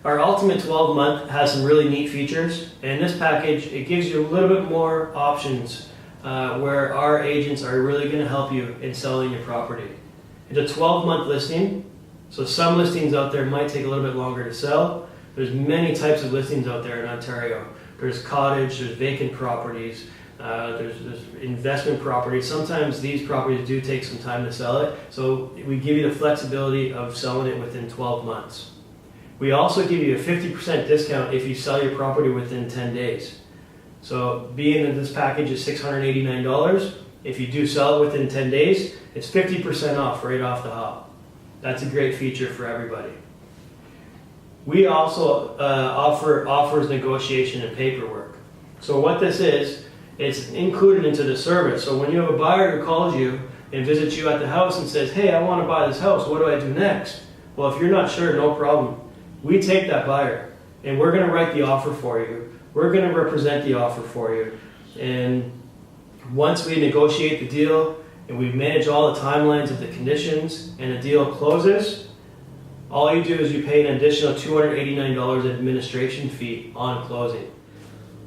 Our Ultimate 12 month has some really neat features, and this package, it gives you a little bit more options where our agents are really going to help you in selling your property. It's a 12-month listing, so some listings out there might take a little bit longer to sell. There's many types of listings out there in Ontario. There's cottage, there's vacant properties, there's investment properties. Sometimes these properties do take some time to sell it, so we give you the flexibility of selling it within 12 months. We also give you a 50% discount if you sell your property within 10 days. So being that this package is $689, if you do sell it within 10 days, it's 50% off right off the hop. That's a great feature for everybody. We also offers negotiation and paperwork. So what this is, it's included into the service. So when you have a buyer who calls you and visits you at the house and says, hey, I want to buy this house, what do I do next? Well, if you're not sure, no problem. We take that buyer and we're going to write the offer for you. We're going to represent the offer for you. And once we negotiate the deal and we manage all the timelines of the conditions and the deal closes, all you do is you pay an additional $289 administration fee on closing.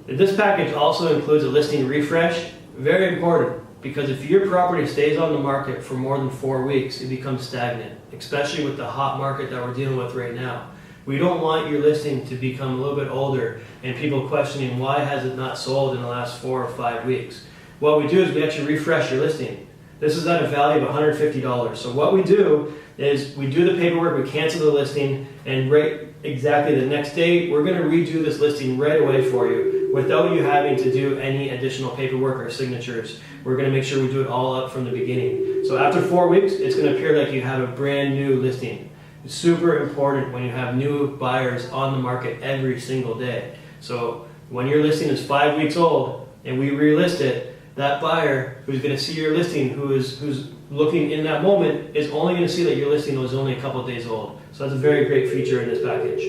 This package also includes a listing refresh. Very important, because if your property stays on the market for more than 4 weeks, it becomes stagnant, especially with the hot market that we're dealing with right now. We don't want your listing to become a little bit older and people questioning why has it not sold in the last 4 or 5 weeks. What we do is we actually refresh your listing. This is at a value of $150. So what we do is we do the paperwork, we cancel the listing, and right exactly the next day, we're going to redo this listing right away for you without you having to do any additional paperwork or signatures. We're going to make sure we do it all up from the beginning. So after 4 weeks, it's going to appear like you have a brand new listing. It's super important when you have new buyers on the market every single day. So when your listing is 5 weeks old and we relist it, that buyer who's going to see your listing, who's looking in that moment, is only going to see that your listing was only a couple of days old. So that's a very great feature in this package.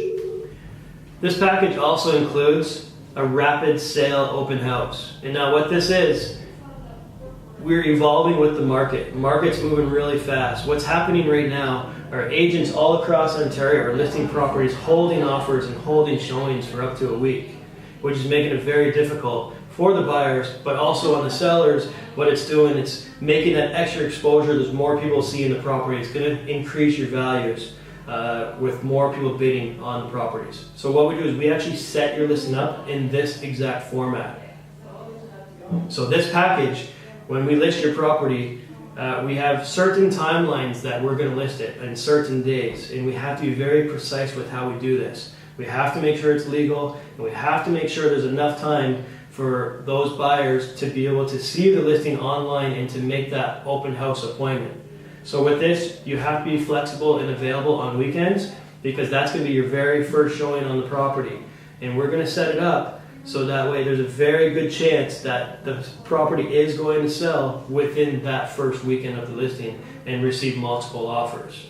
This package also includes a rapid sale open house. And now what this is, we're evolving with the market. The market's moving really fast. What's happening right now are agents all across Ontario are listing properties, holding offers and holding showings for up to a week, which is making it very difficult for the buyers, but also on the sellers. What it's doing, it's making that extra exposure. There's more people seeing the property. It's going to increase your values with more people bidding on the properties. So what we do is we actually set your listing up in this exact format. So this package, when we list your property, we have certain timelines that we're going to list it in certain days, and we have to be very precise with how we do this. We have to make sure it's legal, and we have to make sure there's enough time for those buyers to be able to see the listing online and to make that open house appointment. So with this, you have to be flexible and available on weekends, because that's going to be your very first showing on the property. And we're going to set it up so that way there's a very good chance that the property is going to sell within that first weekend of the listing and receive multiple offers.